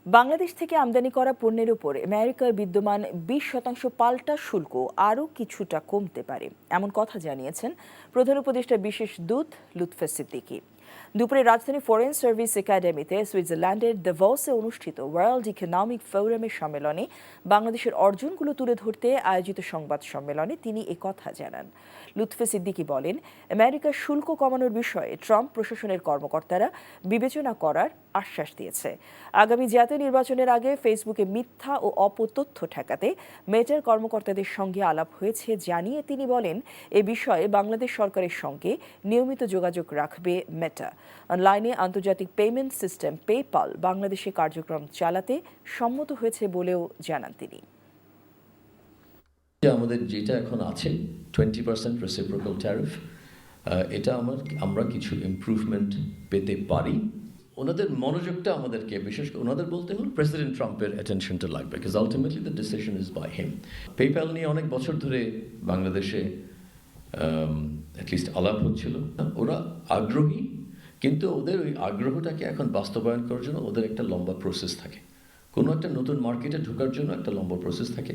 বাংলাদেশ থেকে আমদানি করা পণ্যের উপর আমেরিকার বিদ্যমান 20% পাল্টা শুল্ক আরও কিছুটা কমতে পারে এমন কথা জানিয়েছেন প্রধান উপদেষ্টা বিশেষ দূত লুৎফা সিদ্দিকী। দুপুরে রাজধানী ফরেন সার্ভিস একাডেমিতে সুইজারল্যান্ডের দাভোসে অনুষ্ঠিত ওয়ার্ল্ড ইকোনমিক ফোরামের সম্মেলনে বাংলাদেশের অর্জনগুলো তুলে ধরতে আয়োজিত সংবাদ সম্মেলনে তিনি কথা জানান। লুৎফা সিদ্দিকী বলেন, আমেরিকার শুল্ক কমানোর বিষয়ে ট্রাম্প প্রশাসনের কর্মকর্তারা বিবেচনা করার আশ্বাস দিয়েছে। আগামী জাতীয় নির্বাচনের আগে ফেসবুকে মিথ্যা ও অপতথ্য ঠেকাতে মেটার কর্মকর্তাদের সঙ্গে আলাপ হয়েছে জানিয়ে তিনি বলেন, এ বিষয়ে বাংলাদেশ সরকারের সঙ্গে নিয়মিত যোগাযোগ রাখবে মেটা। অনলাইনে আন্তর্জাতিক পেমেন্ট সিস্টেম পেপাল বাংলাদেশে কার্যক্রম চালাতে সম্মত হয়েছে বলেও জানান তিনি। আমাদের যেটা এখন আছে 20% রেসিপ্রোকাল ট্যারিফ, এটা আমরা কিছু ইমপ্রুভমেন্ট পেতে পারি। ওনাদের মনোযোগটা আমাদেরকে, বিশেষ করে ওনাদের বলতে হল প্রেসিডেন্ট ট্রাম্পের অ্যাটেনশনটা লাগবে, because ultimately the decision is by him. PayPal নিয়ে অনেক বছর ধরে বাংলাদেশে অ্যাটলিস্ট আলাপ হচ্ছিল। ওরা আগ্রহী, কিন্তু ওদের ওই আগ্রহটাকে এখন বাস্তবায়ন করার জন্য ওদের একটা লম্বা প্রসেস থাকে। কোনো একটা নতুন মার্কেটে ঢোকার জন্য একটা লম্বা প্রসেস থাকে।